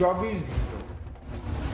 24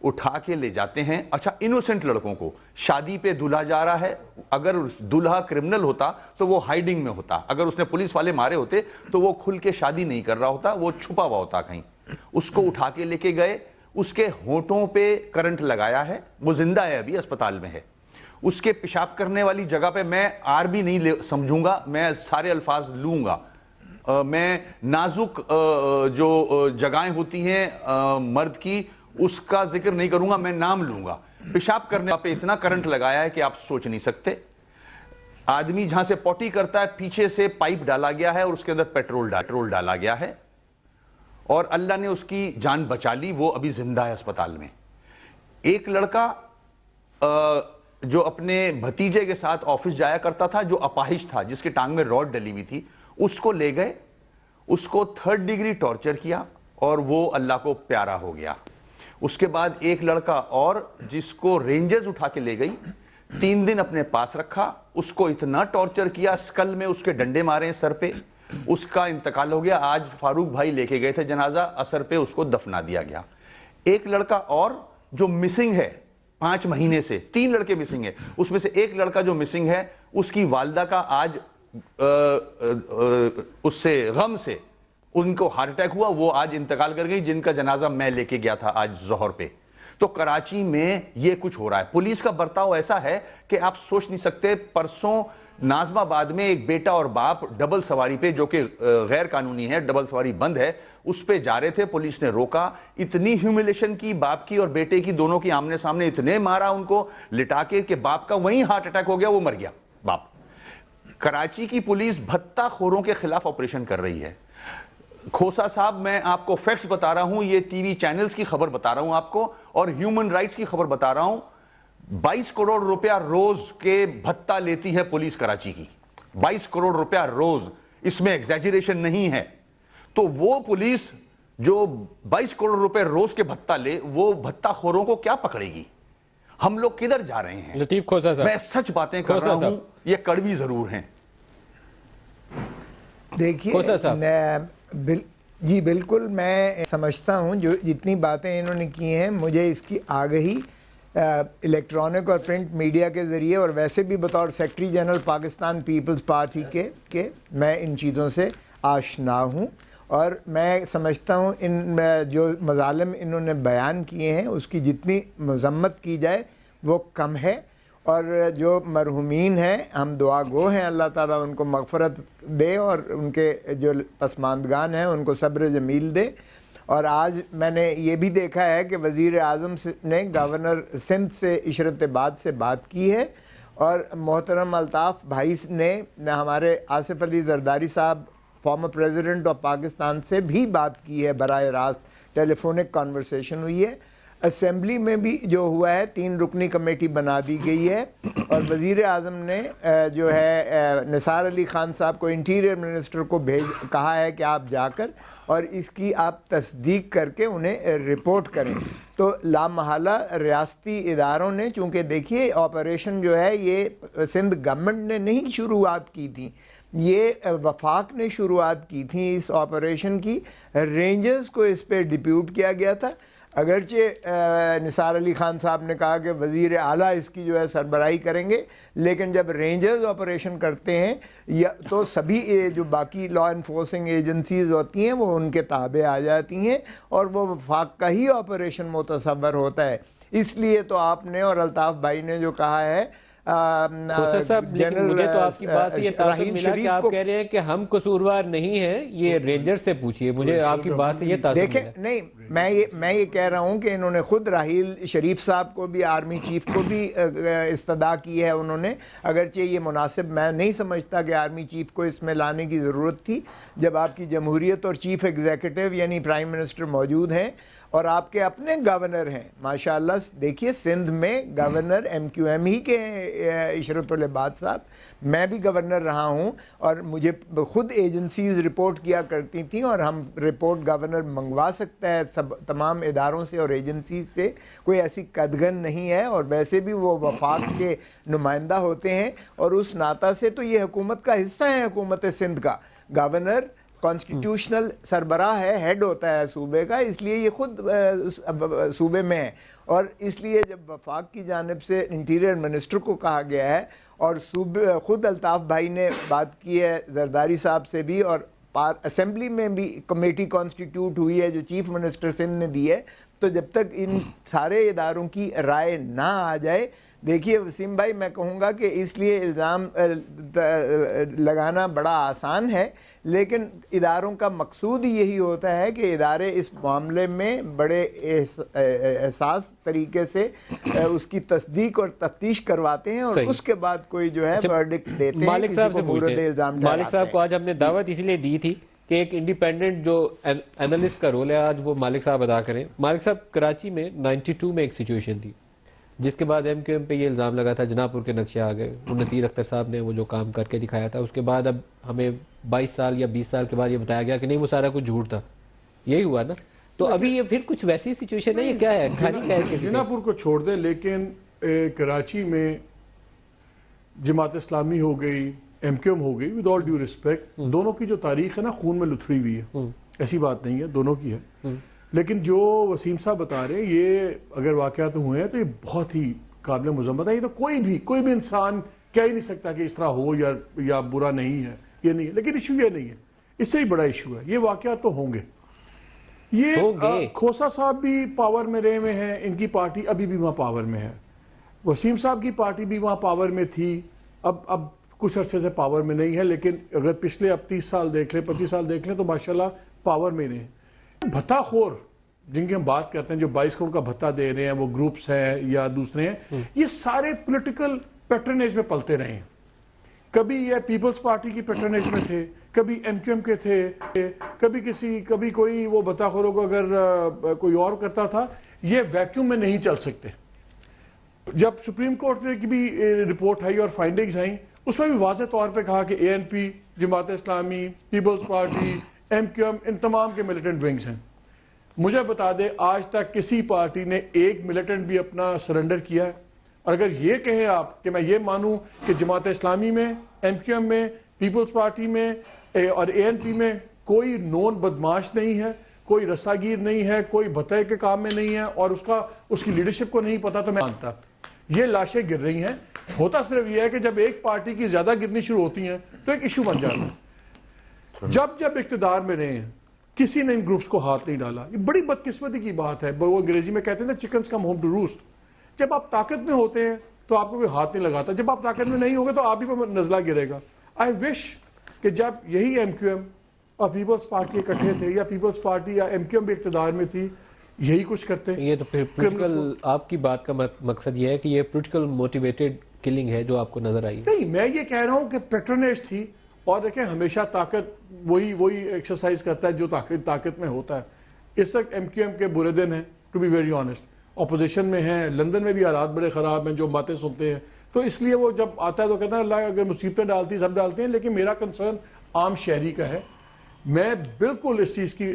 اٹھا کے لے جاتے ہیں. اچھا انوسنٹ لڑکوں کو شادی پہ دلہا جا رہا ہے, اگر دلہا کرمنل ہوتا تو وہ ہائیڈنگ میں ہوتا, اگر اس نے پولیس والے مارے ہوتے تو وہ کھل کے شادی نہیں کر رہا ہوتا, وہ چھپا ہوا ہوتا کہیں. اس کو اٹھا کے لے کے گئے, اس کے ہونٹوں پہ کرنٹ لگایا ہے, وہ زندہ ہے, ابھی اسپتال میں ہے. اس کے پیشاب کرنے والی جگہ پہ میں آر بھی نہیں سمجھوں گا, میں سارے الفاظ لوں گا. میں نازک جو جگہیں ہوتی ہیں مرد کی اس کا ذکر نہیں کروں گا, میں نام لوں گا. پیشاب کرنے پہ اتنا کرنٹ لگایا ہے کہ آپ سوچ نہیں سکتے. آدمی جہاں سے پوٹی کرتا ہے پیچھے سے پائپ ڈالا گیا ہے اور اس کے اندر پیٹرول ڈالا گیا ہے, اور اللہ نے اس کی جان بچا لی, وہ ابھی زندہ ہے اسپتال میں. ایک لڑکا جو اپنے بھتیجے کے ساتھ آفس جایا کرتا تھا, جو اپاہج تھا, جس کے ٹانگ میں راڈ ڈلی ہوئی تھی, اس کو لے گئے, اس کو 3rd ڈگری ٹارچر کیا اور وہ اللہ کو پیارا ہو گیا. اس کے بعد ایک لڑکا اور جس کو رینجرز اٹھا کے لے گئی, 3 دن اپنے پاس رکھا, اس کو اتنا ٹارچر کیا, اسکل میں اس کے ڈنڈے مارے سر پہ, اس کا انتقال ہو گیا. آج فاروق بھائی لے کے گئے تھے جنازہ, اثر پہ اس کو دفنا دیا گیا. ایک لڑکا اور جو مسنگ ہے 5 مہینے سے, 3 لڑکے مسنگ ہیں, اس میں سے ایک لڑکا جو مسنگ ہے, اس کی والدہ کا آج اس سے غم سے ان کو ہارٹ اٹیک ہوا, وہ آج انتقال کر گئی, جن کا جنازہ میں لے کے گیا تھا آج ظہر پہ. تو کراچی میں یہ کچھ ہو رہا ہے. پولیس کا برتاؤ ایسا ہے کہ آپ سوچ نہیں سکتے. پرسوں ناظم آباد میں ایک بیٹا اور باپ ڈبل سواری پہ, جو کہ غیر قانونی ہے, ڈبل سواری بند ہے, اس پہ جا رہے تھے, پولیس نے روکا, اتنی ہیوملیشن کی باپ کی اور بیٹے کی, دونوں کی آمنے سامنے, اتنے مارا ان کو لٹا کے کہ باپ کا وہیں ہارٹ اٹیک ہو گیا, وہ مر گیا باپ. کراچی کی پولیس بھتہ خوروں کے خلاف آپریشن کر رہی ہے. کھوسا صاحب, میں آپ کو فیکٹس بتا رہا ہوں, یہ ٹی وی چینلز کی خبر بتا رہا ہوں آپ کو, اور ہیومن رائٹس کی خبر بتا رہا ہوں. 22 کروڑ روپیہ روز کے بھتہ لیتی ہے پولیس کراچی کی, 22 کروڑ روپیہ روز, اس میں ایگزیجریشن نہیں ہے. تو وہ پولیس جو 22 کروڑ روپے روز کے بھتہ لے, وہ بھتہ خوروں کو کیا پکڑے گی؟ ہم لوگ کدھر جا رہے ہیں؟ لطیف کھوسا صاحب, میں سچ باتیں کر رہا ہوں, یہ کڑوی ضرور ہیں. دیکھیے جی بالکل, میں سمجھتا ہوں جو جتنی باتیں انہوں نے کی ہیں, مجھے اس کی آگہی الیکٹرانک اور پرنٹ میڈیا کے ذریعے, اور ویسے بھی بطور secretary general Pakistan Peoples Party کے میں ان چیزوں سے آشنا ہوں. اور میں سمجھتا ہوں ان جو مظالم انہوں نے بیان کیے ہیں اس کی جتنی مذمت کی جائے وہ کم ہے. اور جو مرحومین ہیں, ہم دعا گو ہیں, اللہ تعالیٰ ان کو مغفرت دے اور ان کے جو پسماندگان ہیں ان کو صبر جمیل دے. اور آج میں نے یہ بھی دیکھا ہے کہ وزیر اعظم نے گورنر سندھ سے عشرت بعد سے بات کی ہے, اور محترم الطاف بھائی نے ہمارے آصف علی زرداری صاحب فارمر پریزیڈنٹ آف پاکستان سے بھی بات کی ہے, براہ راست ٹیلی فونک کانورسیشن ہوئی ہے. اسمبلی میں بھی جو ہوا ہے 3 رکنی کمیٹی بنا دی گئی ہے, اور وزیر اعظم نے جو ہے نثار علی خان صاحب کو, انٹیریئر منسٹر کو کہا ہے کہ آپ جا کر اور اس کی آپ تصدیق کر کے انہیں رپورٹ کریں. تو لامحالہ ریاستی اداروں نے, چونکہ دیکھیے آپریشن جو ہے یہ سندھ گورنمنٹ نے نہیں شروعات کی تھی, یہ وفاق نے شروعات کی تھی اس آپریشن کی. رینجرز کو اس پہ ڈپیوٹ کیا گیا تھا, اگرچہ نثار علی خان صاحب نے کہا کہ وزیر اعلیٰ اس کی جو ہے سربراہی کریں گے, لیکن جب رینجرز آپریشن کرتے ہیں تو سبھی جو باقی لا انفورسنگ ایجنسیز ہوتی ہیں وہ ان کے تابع آ جاتی ہیں, اور وہ وفاق کا ہی آپریشن متصور ہوتا ہے. اس لیے تو آپ نے اور الطاف بھائی نے جو کہا ہے, صاحب, لیکن مجھے تو آپ کی بات سے یہ تاثر ملا کہ آپ کہہ رہے ہیں کہ ہم قصوروار نہیں ہیں, یہ رینجر سے پوچھئے. مجھے آپ کی بات سے یہ تاثر ملا. دیکھیں نہیں, میں یہ کہہ رہا ہوں کہ انہوں نے خود راحیل شریف صاحب کو بھی, آرمی چیف کو بھی استدعا کی ہے انہوں نے, اگرچہ یہ مناسب میں نہیں سمجھتا کہ آرمی چیف کو اس میں لانے کی ضرورت تھی, جب آپ کی جمہوریت اور چیف ایگزیکٹو یعنی پرائم منسٹر موجود ہیں اور آپ کے اپنے گورنر ہیں. ماشاءاللہ دیکھیے سندھ میں گورنر ایم کیو ایم ہی کے ہیں عشرت العباد صاحب, میں بھی گورنر رہا ہوں, اور مجھے خود ایجنسیز رپورٹ کیا کرتی تھیں, اور ہم رپورٹ گورنر منگوا سکتا ہے تمام اداروں سے اور ایجنسیز سے, کوئی ایسی قدغن نہیں ہے. اور ویسے بھی وہ وفاق کے نمائندہ ہوتے ہیں, اور اس ناطہ سے تو یہ حکومت کا حصہ ہے. حکومت سندھ کا گورنر کانسٹیٹیوشنل سربراہ ہے, ہیڈ ہوتا ہے صوبے کا, اس لیے یہ خود صوبے میں ہے. اور اس لیے جب وفاق کی جانب سے انٹیریئر منسٹر کو کہا گیا ہے اور خود الطاف بھائی نے بات کی ہے زرداری صاحب سے بھی, اور اسمبلی میں بھی کمیٹی کانسٹیٹیوٹ ہوئی ہے جو چیف منسٹر سندھ نے دی ہے, تو جب تک ان سارے اداروں کی رائے نہ آ جائے, دیکھیے وسیم بھائی میں کہوں گا کہ اس لیے الزام لگانا بڑا آسان ہے, لیکن اداروں کا مقصود یہی ہوتا ہے کہ ادارے اس معاملے میں بڑے احساس طریقے سے اس کی تصدیق اور تفتیش کرواتے ہیں, اور اس کے بعد کوئی جو ہے ورڈکٹ دیتے ہیں. مالک صاحب سے پوچھتے ہیں, مالک صاحب کو آج ہم نے دعوت اس لیے دی تھی کہ ایک انڈیپینڈنٹ جو اینالسٹ کا رول ہے آج وہ مالک صاحب ادا کریں. مالک صاحب, کراچی میں 92 میں ایک سچویشن تھی جس کے بعد ایم کیو ایم پہ یہ الزام لگا تھا, جناح پور کے نقشے آ گئے, وہ نصیر اختر صاحب نے وہ جو کام کر کے دکھایا تھا, اس کے بعد اب ہمیں 22 سال یا 20 سال کے بعد یہ بتایا گیا کہ نہیں وہ سارا کچھ جھوٹ تھا. یہی ہوا نا, تو ابھی یہ پھر کچھ ویسی سچویشن ہے, یہ کیا ہے؟ جناح پور کو چھوڑ دیں, لیکن کراچی میں جماعت اسلامی ہو گئی, ایم کیو ایم ہو گئی, ود آل ڈیو ریسپیکٹ, دونوں کی جو تاریخ ہے نا خون میں لتھڑی ہوئی ہے, ایسی بات نہیں ہے, دونوں کی ہے. لیکن جو وسیم صاحب بتا رہے ہیں یہ اگر واقعات ہوئے ہیں تو یہ بہت ہی قابل مذمت ہے. یہ تو کوئی بھی انسان کہہ ہی نہیں سکتا کہ اس طرح ہو یا برا نہیں ہے, یہ نہیں ہے. لیکن ایشو یہ نہیں ہے, اس سے ہی بڑا ایشو ہے, یہ واقعات تو ہوں گے. یہ کھوسا صاحب بھی پاور میں رہے ہوئے ہیں, ان کی پارٹی ابھی بھی وہاں پاور میں ہے, وسیم صاحب کی پارٹی بھی وہاں پاور میں تھی, اب کچھ عرصے سے پاور میں نہیں ہے, لیکن اگر پچھلے اب 30 سال دیکھ لیں 25 سال دیکھ لیں تو ماشاءاللہ پاور میں رہے ہیں. بھتہ خور جن کی ہم بات کرتے ہیں جو 22 کروڑ کا بھتہ دے رہے ہیں, وہ گروپس ہیں یا دوسرے ہیں, یہ سارے پولیٹیکل پیٹرنیج میں پلتے رہے ہیں. کبھی یہ پیپلز پارٹی کی پیٹرنیج میں تھے, کبھی ایم کیو ایم کے تھے, کبھی کوئی وہ بھتہ خوروں کو اگر کوئی اور کرتا تھا. یہ ویکیوم میں نہیں چل سکتے. جب سپریم کورٹ کی بھی رپورٹ آئی اور فائنڈنگز آئیں, اس میں بھی واضح طور پہ کہا کہ اے N P, Jamaat Islami, Peoples Party, M Q M, ان تمام کے ملیٹنٹ ونگز ہیں. مجھے بتا دے آج تک کسی پارٹی نے ایک ملیٹنٹ بھی اپنا سرنڈر کیا ہے؟ اور اگر یہ کہیں آپ کہ میں یہ مانوں کہ جماعت اسلامی میں, ایم کیو ایم میں, پیپلز پارٹی میں اور اے این پی میں کوئی نون بدماش نہیں ہے, کوئی رساگیر نہیں ہے, کوئی بھتے کے کام میں نہیں ہے اور اس کی لیڈرشپ کو نہیں پتا, تو میں مانتا. یہ لاشیں گر رہی ہیں. ہوتا صرف یہ ہے کہ جب ایک پارٹی کی زیادہ گرنی شروع ہوتی ہیں تو ایک ایشو بن جاتا ہے. جب اقتدار میں رہے ہیں کسی نے ان گروپس کو ہاتھ نہیں ڈالا. یہ بڑی بدقسمتی کی بات ہے. وہ انگریزی میں کہتے ہیں نا chickens come home to roast. جب آپ طاقت میں ہوتے ہیں تو آپ کو کوئی ہاتھ نہیں لگاتا, جب آپ طاقت میں نہیں ہوگے تو آپ ہی پہ نزلہ گرے گا. آئی وش کہ جب یہی ایم کیو ایم اور پیپلز پارٹی اکٹھے تھے, یا پیپلز پارٹی یا ایم کیو ایم بھی اقتدار میں تھی, یہی کچھ کرتے. یہ تو پھر پولیٹیکل, آپ کی بات کا مقصد یہ ہے کہ یہ پولیٹیکل موٹیویٹڈ کلنگ ہے جو آپ کو نظر آئی؟ نہیں, میں یہ کہہ رہا ہوں کہ پیٹرنیج تھی. اور دیکھیں ہمیشہ طاقت وہی ایکسرسائز کرتا ہے جو طاقت میں ہوتا ہے. اس وقت ایم کیو ایم کے برے دن ہیں, to be very honest. Opposition میں ہیں, لندن میں بھی حالات بڑے خراب ہیں, جو باتیں سنتے ہیں, تو اس لیے وہ جب آتا ہے تو کہتا ہے اللہ اگر مصیبتیں ڈالتی ہیں سب ڈالتے ہیں. لیکن میرا کنسرن عام شہری کا ہے. میں بالکل اس چیز کی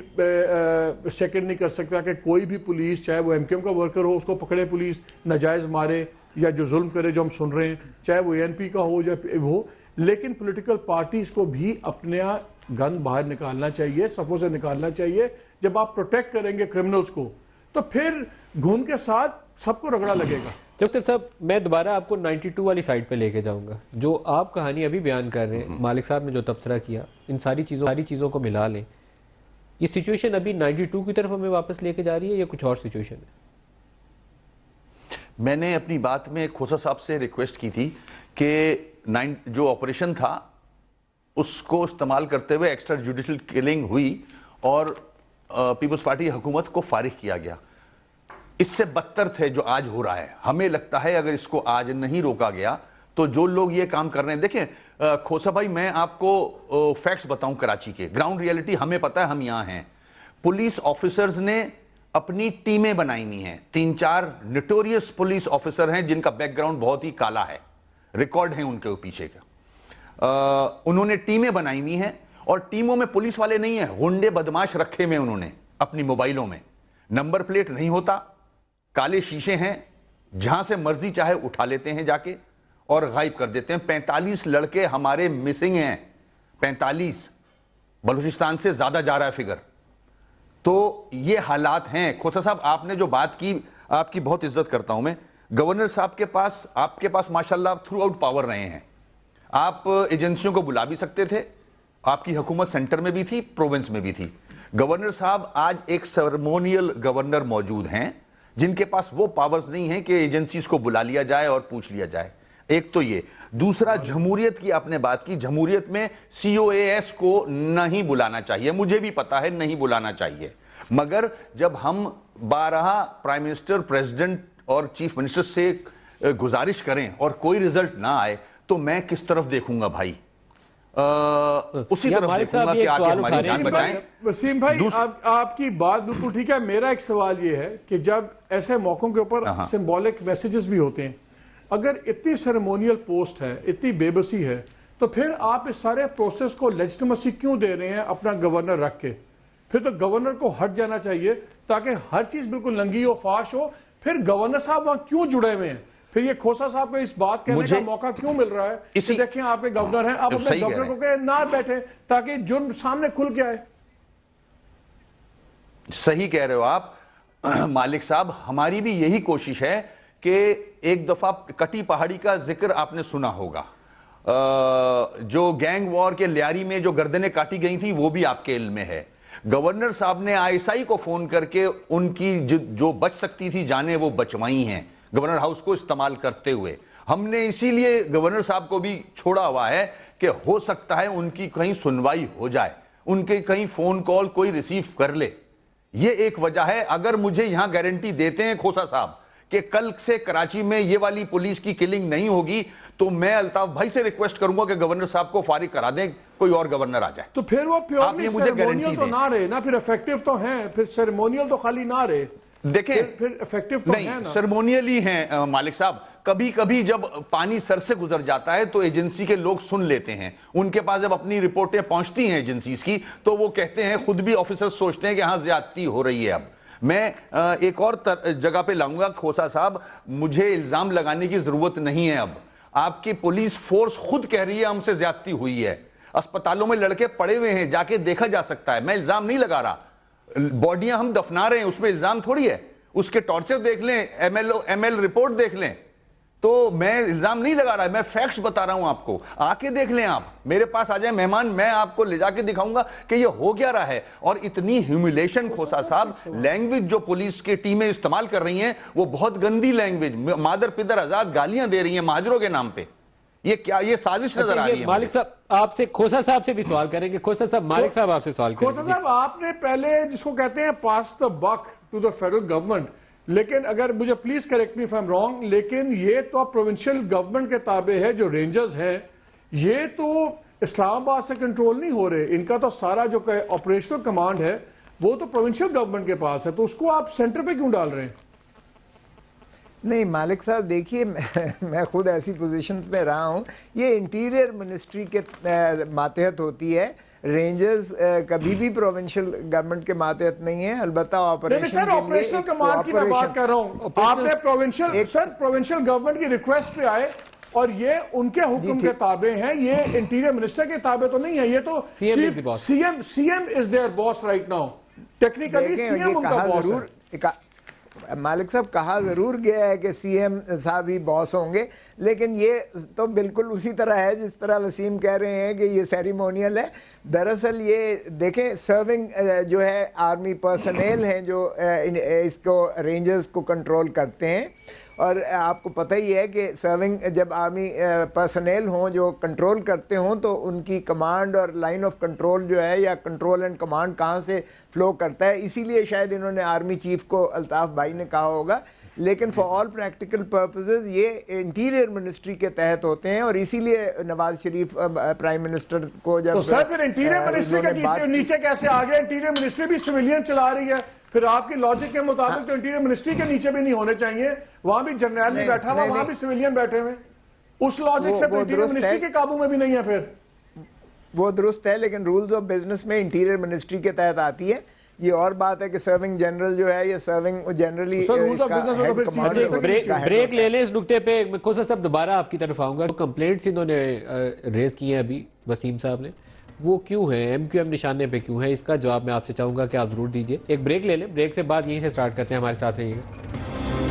سیکنڈ نہیں کر سکتا کہ کوئی بھی پولیس, چاہے وہ ایم کیو ایم کا ورکر ہو, اس کو پکڑے پولیس, ناجائز مارے یا جو ظلم کرے جو ہم سن رہے ہیں, چاہے وہ اے این پی کا ہو یا ہو. لیکن پولیٹیکل پارٹیز کو بھی اپنا گن باہر نکالنا چاہیے, صفوں سے نکالنا چاہیے. جب آپ پروٹیکٹ کریں گے کرمنلز کو تو پھر گھن کے ساتھ سب کو رگڑا لگے گا. ڈاکٹر صاحب, میں دوبارہ آپ کو 92 والی سائٹ پہ لے کے جاؤں گا. جو آپ کہانی ابھی بیان کر رہے ہیں, مالک صاحب نے جو تبصرہ کیا, ان ساری چیزوں کو ملا لیں, یہ سچویشن ابھی 92 کی طرف ہمیں واپس لے کے جا رہی ہے یا کچھ اور سچویشن ہے؟ میں نے اپنی بات میں کھوسا صاحب سے ریکویسٹ کی تھی کہ جو آپریشن تھا اس کو استعمال کرتے ہوئے ایکسٹرا جوڈیشل کلنگ ہوئی اور پیپلز پارٹی حکومت کو فارغ کیا گیا. اس سے بدتر تھے جو آج ہو رہا ہے. ہمیں لگتا ہے اگر اس کو آج نہیں روکا گیا تو جو لوگ یہ کام کر رہے ہیں, دیکھیں کھوسا بھائی, میں آپ کو فیکٹس بتاؤں کراچی کے, گراؤنڈ ریئلٹی ہمیں پتہ ہے, ہم یہاں ہیں. پولیس آفیسرز نے اپنی ٹیمیں بنائی ہوئی ہیں. 3-4 نوٹوریس پولیس آفیسر ہیں جن کا بیک گراؤنڈ بہت ہی کالا ہے, ریکارڈ ہیں ان کے پیچھے کا. انہوں نے ٹیمیں بنائی ہوئی ہیں اور ٹیموں میں پولیس والے نہیں ہیں, غنڈے بدماش رکھے میں انہوں نے اپنی موبائلوں میں. نمبر پلیٹ نہیں ہوتا, کالے شیشے ہیں, جہاں سے مرضی چاہے اٹھا لیتے ہیں جا کے اور غائب کر دیتے ہیں. 45 لڑکے ہمارے مسنگ ہیں, 45. بلوچستان سے زیادہ جا رہا ہے فگر. تو یہ حالات ہیں. کھوسا صاحب, آپ نے جو بات کی, آپ کی بہت عزت کرتا ہوں میں. گورنر صاحب کے پاس, آپ کے پاس ماشاءاللہ تھرو آؤٹ پاور رہے ہیں. آپ ایجنسیوں کو بلا بھی سکتے تھے, آپ کی حکومت سینٹر میں بھی تھی, پروونس میں بھی تھی. گورنر صاحب آج ایک سرمونیل گورنر موجود ہیں جن کے پاس وہ پاورز نہیں ہیں کہ ایجنسیز کو بلا لیا جائے اور پوچھ لیا جائے. ایک تو یہ. دوسرا, جمہوریت کی آپ نے بات کی, جمہوریت میں سی او اے ایس کو نہیں بلانا چاہیے, مجھے بھی پتا ہے نہیں بلانا چاہیے, مگر جب ہم بارہا پرائم منسٹر, پریزیڈنٹ اور چیف منسٹر سے گزارش کریں اور کوئی رزلٹ نہ آئے تو میں کس طرف دیکھوں گا بھائی؟ اسی طرف دیکھوں گا کہ آگے ہماری جان بچائیں. وسیم بھائی, آپ کی بات بالکل ٹھیک ہے. میرا ایک سوال یہ ہے کہ جب ایسے موقعوں کے اوپر سمبولک میسیجز بھی ہوتے ہیں, اگر اتنی سیریمونیل پوسٹ ہے, اتنی بے بسی ہے, تو پھر آپ اس سارے پروسیس کو لیجٹیمیسی کیوں دے رہے ہیں اپنا گورنر رکھ کے؟ پھر تو گورنر کو ہٹ جانا چاہیے تاکہ ہر چیز بالکل ننگی ہو, فاش ہو. پھر گورنر صاحب وہاں کیوں جڑے ہوئے ہیں؟ پھر یہ کھوسا صاحب کو اس بات کہنے کا موقع کیوں مل رہا ہے کہ دیکھیں آپ کے گورنر ہیں, آپ اپنے گورنر کو کہیں نہ بیٹھے تاکہ جرم سامنے کھل کے آئے؟ صحیح کہہ رہے ہو آپ مالک صاحب, ہماری بھی یہی کوشش ہے کہ ایک دفعہ کٹی پہاڑی کا ذکر آپ نے سنا ہوگا, جو گینگ وار کے لیاری میں جو گردنیں کاٹی گئی تھیں وہ بھی آپ کے علم میں ہے. گورنر صاحب نے آئی ایس آئی کو فون کر کے ان کی جو بچ سکتی تھی جانیں وہ بچوائی ہیں گورنر ہاؤس کو استعمال کرتے ہوئے. ہم نے اسی لیے گورنر صاحب کو بھی چھوڑا ہوا ہے کہ ہو سکتا ہے ان کی کہیں سنوائی ہو جائے, ان کے کہیں فون کال کوئی ریسیو کر لے. یہ ایک وجہ ہے. اگر مجھے یہاں گارنٹی دیتے ہیں کھوسا صاحب کہ کل سے کراچی میں یہ والی پولیس کی کلنگ نہیں ہوگی, تو میں الطاف بھائی سے ریکویسٹ کروں گا کہ گورنر صاحب کو فارغ کرا دیں, کوئی اور گورنر آ جائے. تو پھر وہ پیورلی سیریمونیل تو نہ رہے نا, پھر ایفیکٹیو تو ہیں, پھر سیریمونیل تو خالی نہ رہے. دیکھیں پھر ایفیکٹیو تو ہیں نا, سیریمونیل ہی ہیں مالک صاحب. کبھی کبھی جب پانی سر سے گزر جاتا ہے تو ایجنسی کے لوگ سن لیتے ہیں, ان کے پاس جب اپنی رپورٹیں پہنچتی ہیں ایجنسیز کی تو وہ کہتے ہیں, خود بھی آفیسر سوچتے ہیں کہ ہاں زیادتی ہو رہی ہے. اب میں ایک اور جگہ پہ لاؤں گا کھوسا صاحب, مجھے الزام لگانے کی ضرورت نہیں ہے. اب آپ کی پولیس فورس خود کہہ رہی ہے ہم سے زیادتی ہوئی ہے, اسپتالوں میں لڑکے پڑے ہوئے ہیں, جا کے دیکھا جا سکتا ہے. میں الزام نہیں لگا رہا, باڈیاں ہم دفنا رہے ہیں, اس میں الزام تھوڑی ہے. اس کے ٹارچر دیکھ لیں, ایم ایل رپورٹ دیکھ لیں. تو میں الزام نہیں لگا رہا, میں فیکٹس بتا رہا ہوں آپ کو. آ کے دیکھ لیں, آپ میرے پاس آ جائیں مہمان, میں آپ کو لے جا کے دکھاؤں گا کہ یہ ہو کیا رہا ہے. اور اتنی ہیوملیشن کھوسا صاحب, لینگویج جو پولیس کی ٹیمیں استعمال کر رہی ہیں وہ بہت گندی لینگویج, مادر پدر آزاد گالیاں دے رہی ہیں مہاجروں کے نام پہ. یہ کیا, یہ سازش نظر آ رہی ہے. مالک صاحب آپ سے, کھوسا صاحب سے بھی سوال کریں گے. کھوسا صاحب, مالک صاحب آپ سے سوال کریں گے. کھوسا صاحب, آپ نے پہلے جس کو کہتے ہیں پاس دا بک ٹو دا فیڈرل گورنمنٹ, لیکن اگر مجھے please correct me if I am wrong, لیکن یہ تو پروونشل گورنمنٹ کے تابع ہے. جو رینجرز ہیں یہ تو اسلام آباد سے کنٹرول نہیں ہو رہے, ان کا تو سارا جو آپریشنل کمانڈ ہے وہ تو پروونشل گورنمنٹ کے پاس ہے, تو اس کو آپ سینٹر پہ کیوں ڈال رہے ہیں؟ نہیں مالک صاحب, دیکھیے میں خود ایسی پوزیشنز میں رہا ہوں. یہ انٹیریئر منسٹری کے ماتحت ہوتی ہے. رینجرز کبھی بھی پروونشل گورنمنٹ کے ماتحت نہیں ہے. البتہ آپریشنل کمانڈ کی میں بات کر رہا ہوں. آپ نے پروونشل گورنمنٹ کی ریکویسٹ پہ آئے اور یہ ان کے حکم کے تابع ہیں, یہ انٹیریئر منسٹر کے تابع تو نہیں ہے. یہ تو C M is there boss right now. Technically C M ان کا باس ہے. مالک صاحب, کہا ضرور گیا ہے کہ سی ایم صاحب ہی باس ہوں گے, لیکن یہ تو بالکل اسی طرح ہے جس طرح وسیم کہہ رہے ہیں کہ یہ سیریمونیل ہے. دراصل یہ دیکھیں, سرونگ جو ہے آرمی پرسنل ہیں جو اس کو رینجرز کو کنٹرول کرتے ہیں, اور آپ کو پتہ ہی ہے کہ سرونگ جب آرمی پرسنل ہوں جو کنٹرول کرتے ہوں تو ان کی کمانڈ اور لائن آف کنٹرول جو ہے, یا کنٹرول اینڈ کمانڈ کہاں سے فلو کرتا ہے. اسی لیے شاید انہوں نے آرمی چیف کو, الطاف بھائی نے کہا ہوگا, لیکن فار آل پریکٹیکل پرپزز یہ انٹیریئر منسٹری کے تحت ہوتے ہیں. اور اسی لیے نواز شریف پرائم منسٹر کو جب, تو سر پھر انٹیریئر منسٹری کے نیچے کیسے آ گئے؟ انٹیریئر منسٹری بھی سویلین چلا رہی ہے, پھر آپ کی لاجک کے مطابق تو انٹیریئر منسٹری کے نیچے بھی نہیں ہونے چاہیے. وہاں بھی جنرل نہیں بیٹھا ہوا, وہاں بھی سویلین بیٹھے ہوئے. اس لاجک سے انٹیریئر منسٹری کے قابو میں بھی نہیں ہے. پھر وہ درست ہے, لیکن رولز آف بزنس میں انٹیریئر منسٹری کے تحت آتی ہے. یہ اور بات ہے کہ سرونگ جنرل جو ہے, یہ سرونگ جنرلی بریک لے لیں اس نکتے پہ. کھوسا صاحب دوبارہ آپ کی طرف آؤں گا. کمپلینٹس انہوں نے ریز کی ہیں ابھی وسیم صاحب نے, وہ کیوں ہیں, ایم کیو ایم نشانے پہ کیوں ہیں, اس کا جواب میں آپ سے چاہوں گا کہ آپ ضرور دیجئے. ایک بریک لے لیں, بریک سے بعد یہیں سے سٹارٹ کرتے ہیں. ہمارے ساتھ رہیے گا.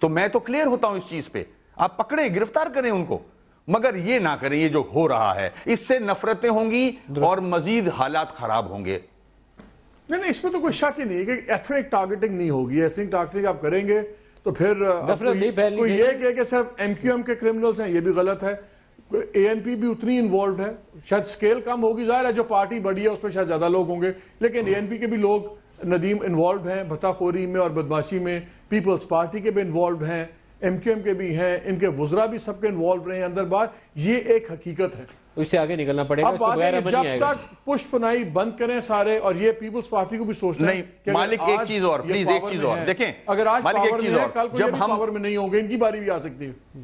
تو میں تو کلیئر ہوتا ہوں اس چیز پہ. آپ پکڑیں, گرفتار کریں ان کو, مگر یہ نہ کریں یہ جو ہو رہا ہے. اس سے نفرتیں ہوں گی اور مزید حالات خراب ہوں گے. نہیں, اس میں تو کوئی شک ہی نہیں ہے کہ ایتھنک ٹارگیٹنگ نہیں ہوگی. ایتھنک ٹارگیٹنگ آپ کریں گے تو پھر کوئی یہ کہ صرف ایم کیو ایم کے کرمنلز ہیں, یہ بھی غلط ہے. اے این پی بھی اتنی انوالوڈ ہے, شاید سکیل کم ہوگی, ظاہر ہے جو پارٹی بڑی ہے اس میں شاید زیادہ لوگ ہوں گے, لیکن اے این پی کے بھی لوگ ندیم انوالوڈ ہیں بھتہ خوری میں اور بدماشی میں. پیپلز پارٹی کے بھی انوالوڈ ہیں, ایم کیو ایم کے بھی ہیں, ان کے وزراء بھی سب کے انوالوڈ رہے ہیں اندر باہر. یہ ایک حقیقت ہے, اس سے آگے نکلنا پڑے گا. اب بات ہے کہ جب تک پشت پناہی بند کریں سارے, اور یہ پیپلز پارٹی کو بھی سوچنا ہے کہ مالک ایک چیز اور, پلیز ایک چیز اور دیکھیں, اگر آج پاور میں ہے کل کو یہ بھی ہم پاور میں نہیں ہوں گے, ان کی باری بھی آ سکتی ہے.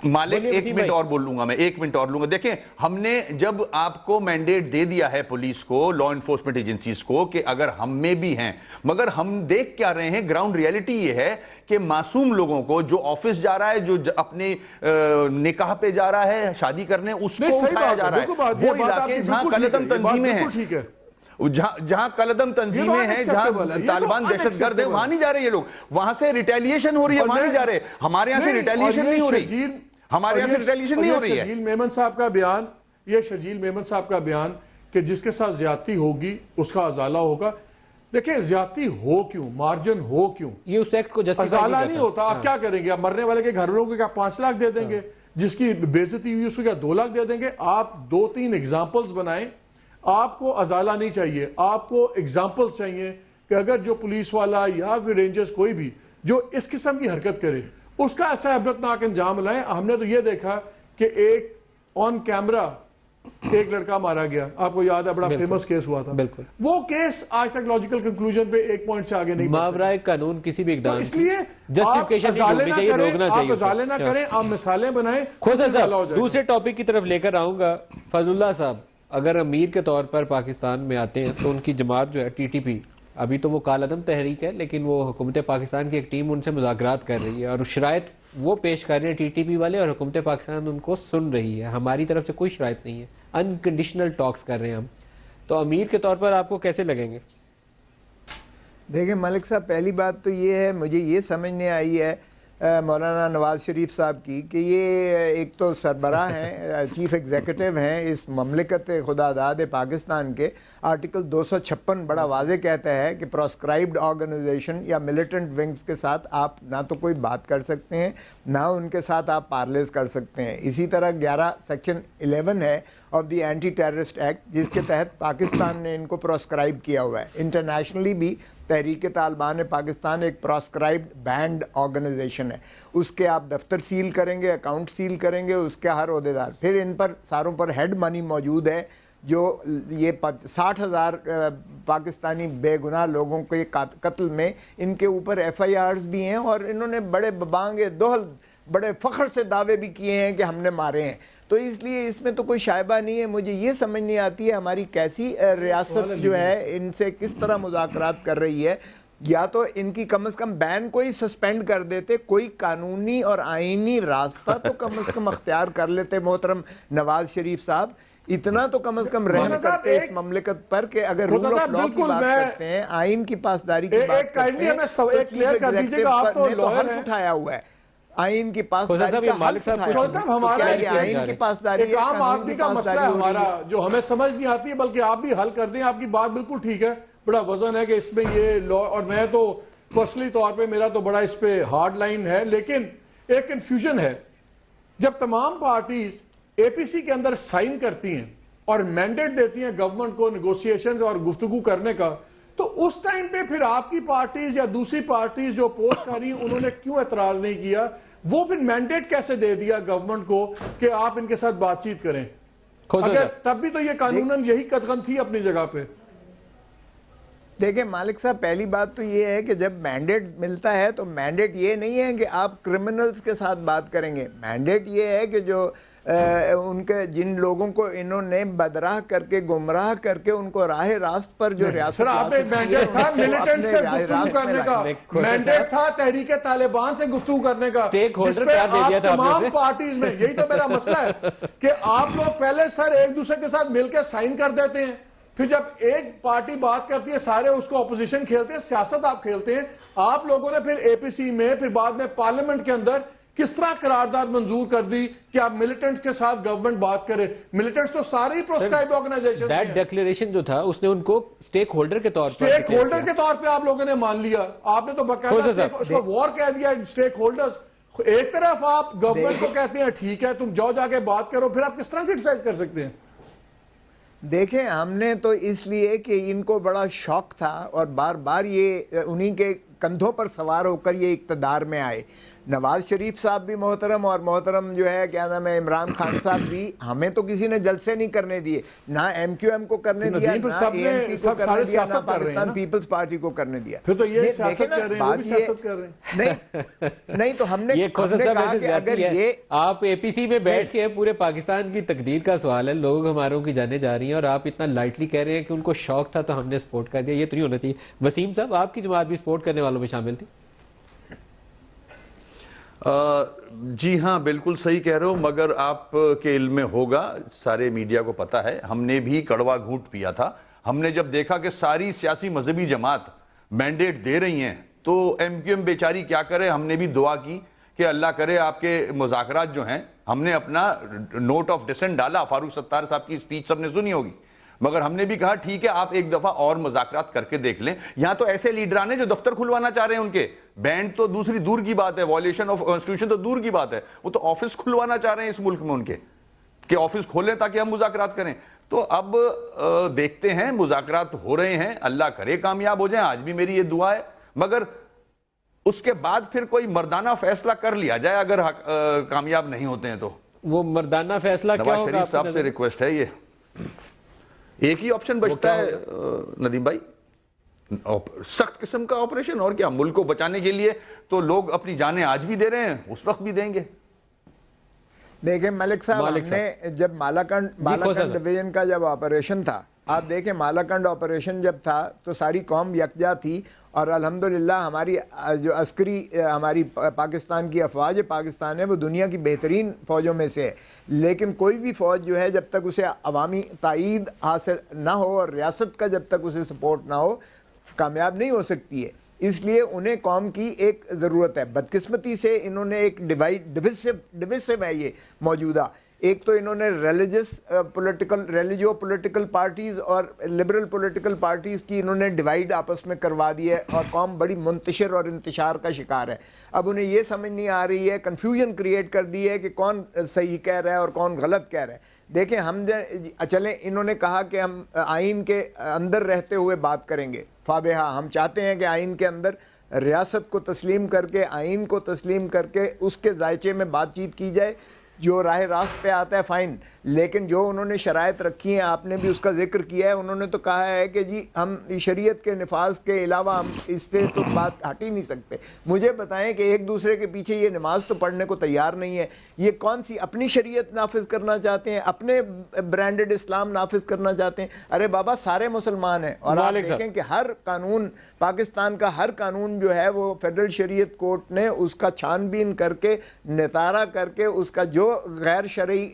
مالک ایک منٹ اور بول لوں گا میں, ایک منٹ اور لوں گا. دیکھیں ہم نے جب آپ کو مینڈیٹ دے دیا ہے پولیس کو, لا انفورسمنٹ ایجنسیز کو, کہ اگر ہم میں بھی ہیں, مگر ہم دیکھ کیا رہے ہیں, گراؤنڈ ریالٹی یہ ہے کہ معصوم لوگوں کو, جو آفس جا رہا ہے, جو اپنے نکاح پہ جا رہا ہے شادی کرنے, اس کو اٹھایا جا رہا ہے. وہ علاقے جہاں قلعدم تنظیمیں ہیں, جہاں قلعدم تنظیمیں ہیں, جہاں طالبان دہشت گرد ہے, وہاں نہیں جا رہے یہ لوگ. وہاں سے ریٹیلیشن ہو رہی ہے, وہاں نہیں جا رہے. ہمارے یہاں سے ریٹیلیشن نہیں ہو رہی, ہمارے یہاں سے ریٹیلیشن نہیں ہو رہی ہے. شرجیل میمن صاحب کا بیان, یہ شرجیل میمن صاحب کا بیان کہ جس کے ساتھ زیادتی ہوگی اس کا ازالہ ہوگا. دیکھیں زیادتی ہو کیوں, مارجن ہو کیوں, یہ اس ایکٹ کو ازالہ نہیں ہوتا. آپ کیا کریں گے, آپ مرنے والے کے گھر والوں کو کیا 5 لاکھ دے دیں گے, جس کی بے عزتی ہوئی اس کو کیا 2 لاکھ دے دیں گے؟ آپ 2-3 ایگزامپلز بنائیں. آپ کو ازالہ نہیں چاہیے, آپ کو ایگزامپلز چاہیے کہ اگر جو پولیس والا یا پھر رینجرز کوئی بھی جو اس قسم کی حرکت کرے, اس کا ایسا عبرتناک انجام لائیں. ہم نے تو یہ دیکھا کہ ایک آن کیمرہ ایک لڑکا مارا گیا, آپ کو یاد ہے, بڑا فیمس کیس ہوا تھا. بالکل وہ کیس آج تک لاجیکل کنکلوژن پہ ایک پوائنٹ سے آگے نہیں بڑھ سکتا. ماورائے قانون کسی بھی اقدام, اس لیے آپ ازالے نہ کریں, آپ مثالیں بنائیں. کھوسا صاحب دوسرے ٹاپک کی طرف لے کر آؤں گا. فضل اللہ صاحب اگر امیر کے طور پر پاکستان میں آتے ہیں تو ان کی جماعت جو ہے ٹی ٹی پی, ابھی تو وہ کالعدم تحریک ہے, لیکن وہ حکومت پاکستان کی ایک ٹیم ان سے مذاکرات کر رہی ہے اور شرائط وہ پیش کر رہے ہیں ٹی ٹی پی والے, اور حکومت پاکستان ان کو سن رہی ہے. ہماری طرف سے کوئی شرائط نہیں ہے, انکنڈیشنل ٹاکس کر رہے ہیں ہم. تو امیر کے طور پر آپ کو کیسے لگیں گے؟ دیکھیں ملک صاحب, پہلی بات تو یہ ہے, مجھے یہ سمجھنے آئی ہے مولانا نواز شریف صاحب کی کہ یہ ایک تو سربراہ ہیں, چیف ایگزیکٹو ہیں اس مملکت خدا داد پاکستان کے. آرٹیکل 256 بڑا واضح کہتا ہے کہ پروسکرائبڈ آرگنائزیشن یا ملیٹنٹ ونگز کے ساتھ آپ نہ تو کوئی بات کر سکتے ہیں, نہ ان کے ساتھ آپ پارلیز کر سکتے ہیں. اسی طرح 11 سیکشن 11 ہے of the anti terrorist act, جس کے تحت پاکستان نے ان کو پروسکرائب کیا ہوا ہے. انٹرنیشنلی بھی تحریک طالبان پاکستان ایک پروسکرائبڈ بینڈ آرگنائزیشن ہے. اس کے آپ دفتر سیل کریں گے, اکاؤنٹ سیل کریں گے, اس کے ہر عہدیدار. پھر ان پر ساروں پر ہیڈ منی موجود ہے, جو یہ 60,000 پاکستانی بے گناہ لوگوں کے قتل میں ان کے اوپر ایف آئی آرز بھی ہیں, اور انہوں نے بڑے بانگے دوہل بڑے فخر سے دعوے بھی کیے ہیں کہ ہم نے مارے ہیں. تو اس لیے اس میں تو کوئی شائبہ نہیں ہے. مجھے یہ سمجھ نہیں آتی ہے ہماری کیسی ریاست جو ہے ان سے کس طرح مذاکرات کر رہی ہے. یا تو ان کی کم از کم بین کوئی سسپینڈ کر دیتے, کوئی قانونی اور آئینی راستہ تو کم از کم اختیار کر لیتے محترم نواز شریف صاحب. اتنا تو کم از کم رحم کرتے اس مملکت پر کہ اگر رول آف لا کی بات کرتے ہیں, آئین کی پاسداری کی بات کرتے ہیں, تو چیف ایگزیکٹو نے تو حلف اٹھایا ہوا ہے. آئین کی پاسداری کا حلف اٹھایا ہے. آئین کی پاسداری ایک عام آدمی کا مسئلہ ہے ہمارا جو ہمیں سمجھ نہیں آتی ہے, بلکہ آپ بھی حل کر دیں. آپ کی بات بالکل ٹھیک ہے, بڑا وزن ہے کہ اس میں یہ لا, اور میں تو پرسنلی طور پہ میرا تو بڑا اس پہ ہارڈ لائن ہے. لیکن ایک کنفیوژن ہے, جب تمام پارٹیز اے پی سی کے اندر سائن کرتی ہیں اور مینڈیٹ دیتی ہیں گورنمنٹ کو نیگوسیشنز اور گفتگو کرنے کا, تو اس ٹائم پہ پھر آپ کی پارٹیز یا دوسری پارٹیز جو پوسٹ کر رہی ہیں انہوں نے کیوں اعتراض نہیں کیا؟ وہ پھر مینڈیٹ کیسے دے دیا گورنمنٹ کو کہ آپ ان کے ساتھ بات چیت کریں؟ اگر تب بھی تو یہ قانوناً یہی قدغن تھی اپنی جگہ پہ. دیکھیں مالک صاحب, پہلی بات تو یہ ہے کہ جب مینڈیٹ ملتا ہے تو مینڈیٹ یہ نہیں ہے کہ آپ کرمنلز کے ساتھ بات کریں گے. مینڈیٹ یہ ہے کہ جو ان کے جن لوگوں کو انہوں نے بدراہ کر کے گمراہ کر کے ان کو راہ راست پر جو ریاست مینڈیٹ تھا ملیٹنٹ سے گفتگو کرنے کا, مینڈیٹ تھا تحریک طالبان سے گفتگو کرنے کا, جس پہ آپ تمام پارٹیز میں, یہی تو میرا مسئلہ ہے کہ آپ لوگ پہلے سر ایک دوسرے کے ساتھ مل کے سائن کر دیتے ہیں, پھر جب ایک پارٹی بات کرتی ہے سارے اس کو اپوزیشن کھیلتے ہیں, سیاست آپ کھیلتے ہیں. آپ لوگوں نے پھر اے پی سی میں پھر بعد میں پارلیمنٹ کے اندر کس طرح قرارداد منظور کر دی کہ آپ ملیٹنٹس کے ساتھ گورنمنٹ بات کرے. ملیٹنٹس تو سارے ہی پروسکرائبڈ آرگنائزیشن دیٹ ڈیکلیریشن جو تھا اس نے ان کو سٹیک ہولڈر کے طور پر سٹیک ہولڈر کے طور پہ آپ لوگوں نے مان لیا. آپ نے تو باقاعدہ اس کو وار کہہ دیا سٹیک ہولڈرز. ایک طرف آپ گورنمنٹ کو کہتے ہیں ٹھیک ہے تم جاؤ جا کے بات کرو, پھر آپ کس طرح کرٹیسائز کر سکتے ہیں؟ دیکھیں ہم نے تو اس لیے کہ ان کو بڑا شوق تھا اور بار بار یہ انہی کے کندھوں پر سوار ہو کر یہ اقتدار میں آئے. نواز شریف صاحب بھی محترم اور محترم جو ہے کیا نام ہے عمران خان صاحب بھی, ہمیں تو کسی نے جلسے نہیں کرنے دیے, نہ ایم کیو ایم کو کرنے دیا, نہ اے ایم پی کو کرنے دیا, نہ پاکستان پیپلز پارٹی کو کرنے دیا. پھر تو یہ سیاست کر رہے ہیں, وہ بھی سیاست کر رہے ہیں. نہیں تو ہم نے کہا کہ اگر یہ آپ اے پی سی میں بیٹھ کے پورے پاکستان کی تقدیر کا سوال ہے, لوگ ہماروں کی جانے جا رہی ہیں اور آپ اتنا لائٹلی کہہ رہے ہیں کہ ان کو شوق تھا تو ہم نے سپورٹ کر دیا. یہ تو نہیں ہونا چاہیے. وسیم صاحب, آپ کی جماعت بھی سپورٹ کرنے والوں میں شامل تھی؟ جی ہاں بالکل صحیح کہہ رہے ہو, مگر آپ کے علم میں ہوگا, سارے میڈیا کو پتا ہے, ہم نے بھی کڑوا گھونٹ پیا تھا. ہم نے جب دیکھا کہ ساری سیاسی مذہبی جماعت مینڈیٹ دے رہی ہیں تو ایم کیو ایم بیچاری کیا کرے, ہم نے بھی دعا کی کہ اللہ کرے آپ کے مذاکرات جو ہیں, ہم نے اپنا نوٹ آف ڈسنٹ ڈالا, فاروق ستار صاحب کی اسپیچ سب نے سنی ہوگی, مگر ہم نے بھی کہا ٹھیک ہے آپ ایک دفعہ اور مذاکرات کر کے دیکھ لیں. یہاں تو ایسے لیڈران ہیں جو دفتر کھلوانا چاہ رہے ہیں, ان کے بینڈ تو دوسری دور کی بات ہے, وائلیشن آف کانسٹیٹیوشن تو دور کی بات ہے, وہ تو آفس کھلوانا چاہ رہے ہیں اس ملک میں ان کے, کہ آفس کھولیں تاکہ ہم مذاکرات کریں. تو اب دیکھتے ہیں, مذاکرات ہو رہے ہیں, اللہ کرے کامیاب ہو جائیں, آج بھی میری یہ دعا ہے, مگر اس کے بعد پھر کوئی مردانہ فیصلہ کر لیا جائے اگر کامیاب نہیں ہوتے ہیں تو. وہ مردانہ فیصلہ کیا نواز ہوگا؟ شریف صاحب سے ریکویسٹ ہے, یہ ایک ہی آپشن بچتا ہے ندیم بھائی, سخت قسم کا آپریشن, اور کیا, ملک کو بچانے کے لیے تو لوگ اپنی جانیں آج بھی دے رہے ہیں, اس وقت بھی دیں گے. دیکھیں ملک صاحب, ہم نے جب مالاکنڈ ڈویژن کا جب آپریشن تھا, آپ دیکھیں مالاکنڈ آپریشن جب تھا تو ساری قوم یکجا تھی, اور الحمدللہ ہماری جو عسکری ہماری پاکستان کی افواج پاکستان ہے وہ دنیا کی بہترین فوجوں میں سے ہے. لیکن کوئی بھی فوج جو ہے جب تک اسے عوامی تائید حاصل نہ ہو اور ریاست کا جب تک اسے سپورٹ نہ ہو, کامیاب نہیں ہو سکتی ہے. اس لیے انہیں قوم کی ایک ضرورت ہے. بدقسمتی سے انہوں نے ایک ڈویسو ہے یہ موجودہ. ایک تو انہوں نے ریلیجو پولیٹیکل پارٹیز اور لبرل پولیٹیکل پارٹیز کی انہوں نے ڈیوائیڈ آپس میں کروا دی ہے, اور قوم بڑی منتشر اور انتشار کا شکار ہے. اب انہیں یہ سمجھ نہیں آ رہی ہے, کنفیوژن کریٹ کر دی ہے کہ کون صحیح کہہ رہا ہے اور کون غلط کہہ رہا ہے. دیکھیں ہم چلیں, انہوں نے کہا کہ ہم آئین کے اندر رہتے ہوئے بات کریں گے, فابہا ہم چاہتے ہیں کہ آئین کے اندر ریاست کو تسلیم کر کے, آئین کو تسلیم کر کے اس کے ذائچے میں بات چیت کی جائے, جو راہ راست پہ آتا ہے فائن. لیکن جو انہوں نے شرائط رکھی ہیں, آپ نے بھی اس کا ذکر کیا ہے, انہوں نے تو کہا ہے کہ جی ہم شریعت کے نفاذ کے علاوہ ہم اس سے تو بات ہٹ ہی نہیں سکتے. مجھے بتائیں کہ ایک دوسرے کے پیچھے یہ نماز تو پڑھنے کو تیار نہیں ہے, یہ کون سی اپنی شریعت نافذ کرنا چاہتے ہیں, اپنے برانڈڈ اسلام نافذ کرنا چاہتے ہیں. ارے بابا سارے مسلمان ہیں, اور آپ دیکھیں کہ ہر قانون, پاکستان کا ہر قانون جو ہے وہ فیڈرل شریعت کورٹ نے اس کا چھان بین کر کے, نتارہ کر کے, اس کا جو غیر شرعی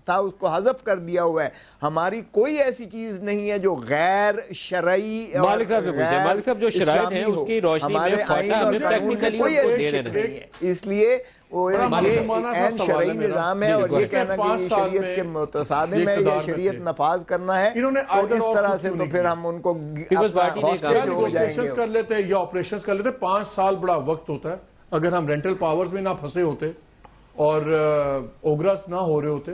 تھا اس کو حذف کر دیا ہوا ہے. ہماری کوئی ایسی چیز نہیں ہے جو غیر شرعی مالک صاحب جو شرائط ہیں اس کی روشنی میں فاٹا ہمیں ٹیکنیکلی کوئی ایسی شرط نہیں ہے. اس لیے این شرعی نظام ہے, اور یہ کہنا کہ یہ شریعت کے متصادم ہے, یہ شریعت نفاذ کرنا ہے, تو اس طرح سے تو پھر ہم ان کو ہاسٹیج ہو جائیں گے. کر لیتے یا آپریشنز کر لیتے. 5 سال بڑا وقت ہوتا ہے. اگر ہم رینٹل پاورز میں نہ پھنسے ہوتے اور اوگراس نہ ہو رہے ہوتے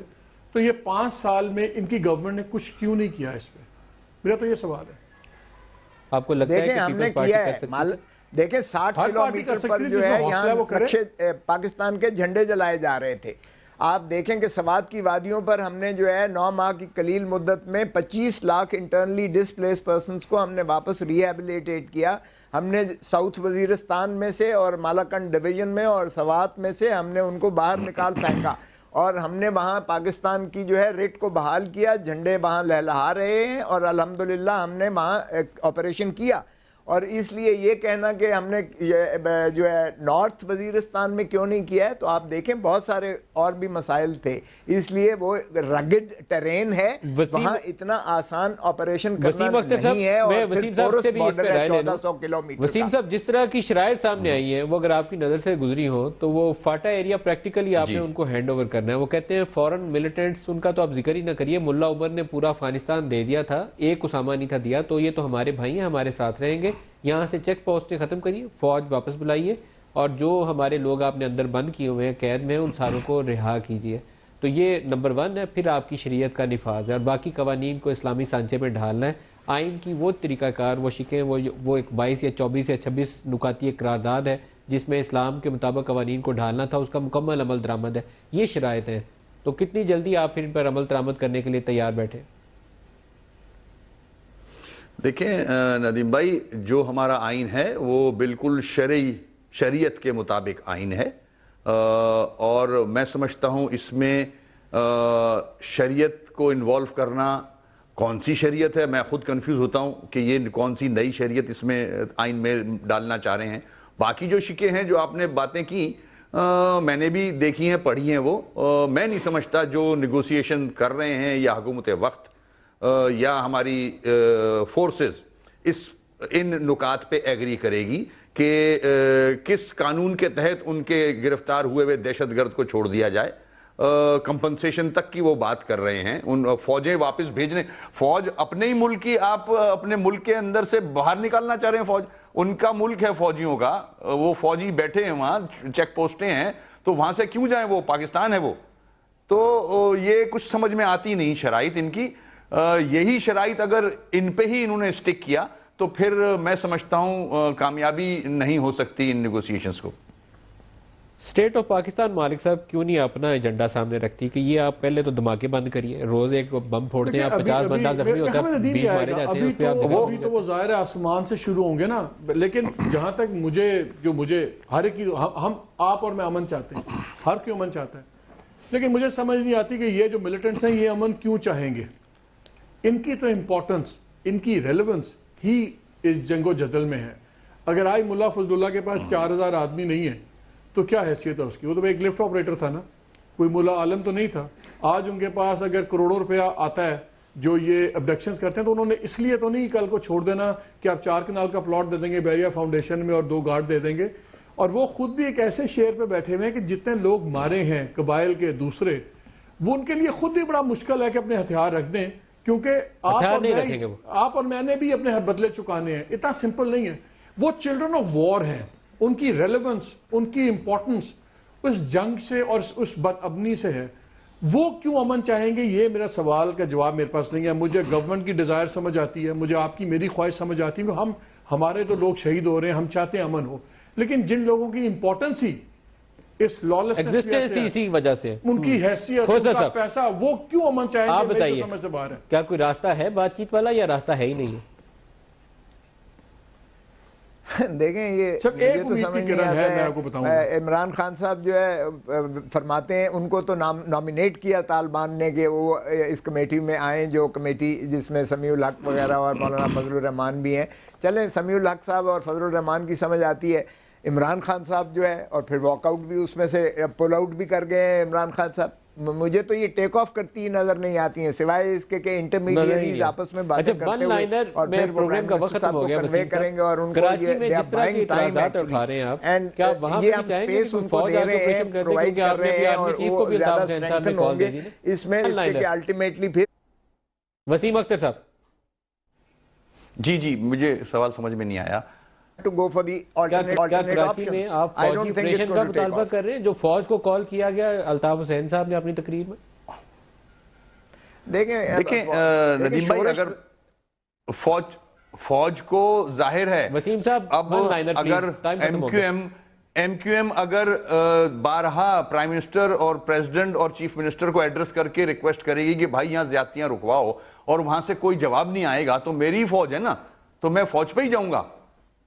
تو یہ 5 سال میں ان کی گورنمنٹ نے کچھ کیوں نہیں کیا اس پہ؟ میرا تو یہ سوال ہے. آپ کو لگتا ہے کہ پیپلز پارٹی کر سکتی ہے؟ دیکھیں 60 کلومیٹر پر جو ہے یہاں پاکستان کے جھنڈے جلائے جا رہے تھے. آپ دیکھیں کہ سوات کی وادیوں پر ہم نے جو ہے 9 ماہ کی قلیل مدت میں 25 لاکھ انٹرنلی ڈسپلیس پرسنز کو ہم نے واپس ری ہیبلیٹیٹ کیا. ہم نے ساؤتھ وزیرستان میں سے اور مالاکنڈ ڈویژن میں اور سوات میں سے ہم نے ان کو باہر نکال پھینکا, اور ہم نے وہاں پاکستان کی جو ہے ریٹ کو بحال کیا. جھنڈے وہاں لہلہا رہے ہیں, اور الحمدللہ ہم نے وہاں آپریشن کیا. اور اس لیے یہ کہنا کہ ہم نے جو ہے نارتھ وزیرستان میں کیوں نہیں کیا ہے، تو آپ دیکھیں بہت سارے اور بھی مسائل تھے، اس لیے وہ رگڈ ٹرین ہے، وہاں اتنا آسان آپریشن کرنا نہیں ہے، اور پھر پورس بارڈر ہے 1400 کلومیٹر۔ وسیم صاحب، جس طرح کی شرائط سامنے آئی ہیں وہ اگر آپ کی نظر سے گزری ہو تو وہ فاٹا ایریا پریکٹیکلی آپ نے ان کو ہینڈ اوور کرنا ہے۔ وہ کہتے ہیں فورن ملیٹنٹس، ان کا تو آپ ذکر ہی نہ کریے، ملا عمر نے پورا افغانستان دے دیا تھا، ایک اسامہ نہیں تھا دیا، تو یہ تو ہمارے بھائی ہیں، ہمارے ساتھ رہیں گے، یہاں سے چیک پوسٹیں ختم کریے، فوج واپس بلائیے، اور جو ہمارے لوگ آپ نے اندر بند کیے ہوئے ہیں، قید میں، ان ساروں کو رہا کیجیے۔ تو یہ نمبر 1 ہے۔ پھر آپ کی شریعت کا نفاذ ہے اور باقی قوانین کو اسلامی سانچے میں ڈھالنا ہے۔ آئین کی وہ طریقہ کار، وہ شکیں، وہ ایک 22 یا 24 یا 26 نکاتی ایک قرارداد ہے جس میں اسلام کے مطابق قوانین کو ڈھالنا تھا، اس کا مکمل عمل درآمد ہے۔ یہ شرائط ہیں، تو کتنی جلدی آپ پھر ان پر عمل درآمد کرنے کے لیے تیار بیٹھے؟ دیکھیں ندیم بھائی، جو ہمارا آئین ہے وہ بالکل شریعت کے مطابق آئین ہے، اور میں سمجھتا ہوں اس میں شریعت کو انوالو کرنا، کون سی شریعت ہے، میں خود کنفیوز ہوتا ہوں کہ یہ کون سی نئی شریعت اس میں آئین میں ڈالنا چاہ رہے ہیں۔ باقی جو شکیں ہیں، جو آپ نے باتیں کی، میں نے بھی دیکھی ہیں، پڑھی ہیں، وہ میں نہیں سمجھتا جو نیگوسیشن کر رہے ہیں یا حکومت وقت یا ہماری فورسز ان نکات پہ ایگری کرے گی کہ کس قانون کے تحت ان کے گرفتار ہوئے دہشت گرد کو چھوڑ دیا جائے۔ کمپنسیشن تک کی وہ بات کر رہے ہیں، ان فوجیں واپس بھیجنے، فوج اپنے ہی ملک کی، آپ اپنے ملک کے اندر سے باہر نکالنا چاہ رہے ہیں فوج، ان کا ملک ہے فوجیوں کا، وہ فوجی بیٹھے ہیں وہاں، چیک پوسٹیں ہیں، تو وہاں سے کیوں جائیں، وہ پاکستان ہے وہ۔ تو یہ کچھ سمجھ میں آتی نہیں شرائط ان کی۔ یہی شرائط اگر ان پہ ہی انہوں نے اسٹک کیا تو پھر میں سمجھتا ہوں کامیابی نہیں ہو سکتی ان نیگوسیشنز کو۔ اسٹیٹ آف پاکستان مالک صاحب کیوں نہیں اپنا ایجنڈا سامنے رکھتی کہ یہ آپ پہلے تو دھماکے بند کریے، روز ایک بم پھوڑتے ہیں، 50 بندہ زخمی ہوتا ہے، 20 مارے جاتے ہیں، ابھی تو وہ ظاہر آسمان سے شروع ہوں گے نا، لیکن جہاں تک مجھے ہر ایک ہم آپ اور میں امن چاہتے ہیں، ہر کوئی امن چاہتا ہے، لیکن مجھے سمجھ نہیں آتی کہ یہ جو ملیٹنٹس ہیں یہ امن کیوں چاہیں گے۔ ان کی تو امپورٹنس، ان کی ریلیونس ہی اس جنگ و جدل میں ہے۔ اگر آج ملا فضل اللہ کے پاس 4000 آدمی نہیں ہے تو کیا حیثیت ہے اس کی؟ وہ تو ایک لفٹ آپریٹر تھا نا، کوئی ملا عالم تو نہیں تھا۔ آج ان کے پاس اگر کروڑوں روپیہ آتا ہے جو یہ ابڈکشنز کرتے ہیں، تو انہوں نے اس لیے تو نہیں کل کو چھوڑ دینا کہ آپ 4 کنال کا پلاٹ دے دیں گے بیریا فاؤنڈیشن میں اور 2 گارڈ دے دیں گے، اور وہ خود بھی ایک ایسے شہر پہ بیٹھے ہوئے ہیں کہ جتنے لوگ مارے ہیں قبائل کے دوسرے، وہ ان کے لیے خود بھی بڑا مشکل ہے کہ اپنے ہتھیار رکھ دیں، کیونکہ آپ اور میں نے بھی اپنے بدلے چکانے ہیں۔ اتنا سمپل نہیں ہے۔ وہ چلڈرن آف وار ہیں، ان کی ریلیونس، ان کی امپورٹنس اس جنگ سے اور اس بدامنی سے ہے۔ وہ کیوں امن چاہیں گے، یہ میرا سوال کا جواب میرے پاس نہیں ہے۔ مجھے گورنمنٹ کی ڈیزائر سمجھ آتی ہے، مجھے آپ کی میری خواہش سمجھ آتی ہے کہ ہمارے تو لوگ شہید ہو رہے ہیں، ہم چاہتے ہیں امن ہو، لیکن جن لوگوں کی امپورٹنس ہی اس ایگزسٹنس اسی وجہ سے، ان کی حیثیت، ان کا پیسہ، وہ کیوں امن چاہیں گے؟ آپ بتائیے سمجھ سے باہر ہے۔ کیا کوئی راستہ ہے بات چیت والا یا راستہ ہے ہی نہیں ہے؟ دیکھیں یہ مجھے تو سمجھ نہیں آتا ہے۔ عمران خان صاحب جو ہے فرماتے ہیں ان کو تو نامینیٹ کیا طالبان نے کہ وہ اس کمیٹی میں آئیں، جو کمیٹی جس میں سمیع الحق وغیرہ اور مولانا فضل الرحمان بھی ہیں۔ چلیں، سمیع الحق صاحب اور فضل الرحمان کی سمجھ آتی ہے، عمران خان صاحب جو ہے، اور پھر واک آؤٹ بھی اس میں سے پل آؤٹ بھی کر گئے ہیں عمران خان صاحب، مجھے تو یہ ٹیک آف کرتی نظر نہیں آتی ہیں، سوائے اس کے کہ انٹرمیڈیٹریز آپس میں باتیں کرتے ہوئے، اور پھر وہ پرائم منسٹر صاحب کو کنوے کریں گے، اور ان کو یہ they are buying time actually, and یہ ہم اسپیس ان کو دے رہے ہیں، پرووائڈ کر رہے ہیں، اور وہ زیادہ اسٹرینتھن ہوں گے اس میں، اس کے کہ الٹیمیٹلی پھر۔ وسیم اختر صاحب جی مجھے سوال سمجھ میں نہیں آیا۔ to go for the alternate Karachi میں آپ فوجی آپریشن کا مطالبہ کر رہے ہیں جو فوج کو کال کیا گیا الطاف حسین صاحب نے اپنی تقریر میں؟ دیکھیں ندیم بھائی، اگر فوج کو ظاہر ہے، وسیم صاحب اب اگر ایم کیو ایم اگر بارہا پرائم منسٹر اور پریزیڈنٹ اور چیف منسٹر کو ایڈریس کر کے ریکویسٹ کرے گی کہ بھائی یہاں زیادتیاں رکواؤ، اور وہاں سے کوئی جواب نہیں آئے گا، تو میری فوج ہے نا، تو میں فوج پہ ہی جاؤں گا۔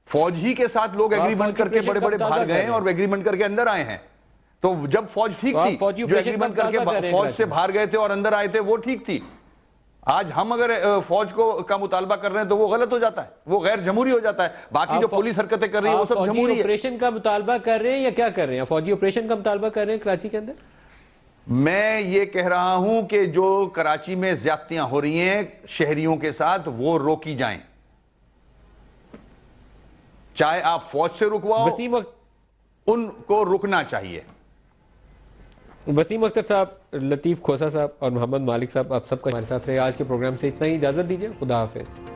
فوج ہی کے ساتھ لوگ ایگریمنٹ کر کے بڑے بڑے باہر گئے ہیں اور ایگریمنٹ کر کے اندر آئے ہیں، تو جب فوج ٹھیک تھی، جو ایگریمنٹ کر کے فوج سے باہر گئے تھے اور اندر آئے تھے وہ ٹھیک تھی۔ آج ہم اگر فوج کا مطالبہ کر رہے ہیں تو وہ غلط ہو جاتا ہے, وہ غیر جمہوری ہو جاتا ہے. باقی جو پولیس حرکتیں کر رہی ہے وہ سب جمہوری ہے. آپریشن کا مطالبہ کر رہے ہیں یا کیا کر رہے ہیں؟ فوجی آپریشن کا مطالبہ کر رہے ہیں کراچی کے اندر؟ میں یہ کہہ رہا ہوں کہ جو کراچی میں زیادتیاں ہو رہی ہیں شہریوں کے ساتھ وہ روکی جائیں, چاہے آپ فوج سے رکواؤ, ان کو رکنا چاہیے. وسیم اختر صاحب, لطیف کھوسہ صاحب اور محمد مالک صاحب, آپ سب کا ہمارے ساتھ رہے. آج کے پروگرام سے اتنا ہی, اجازت دیجیے, خدا حافظ.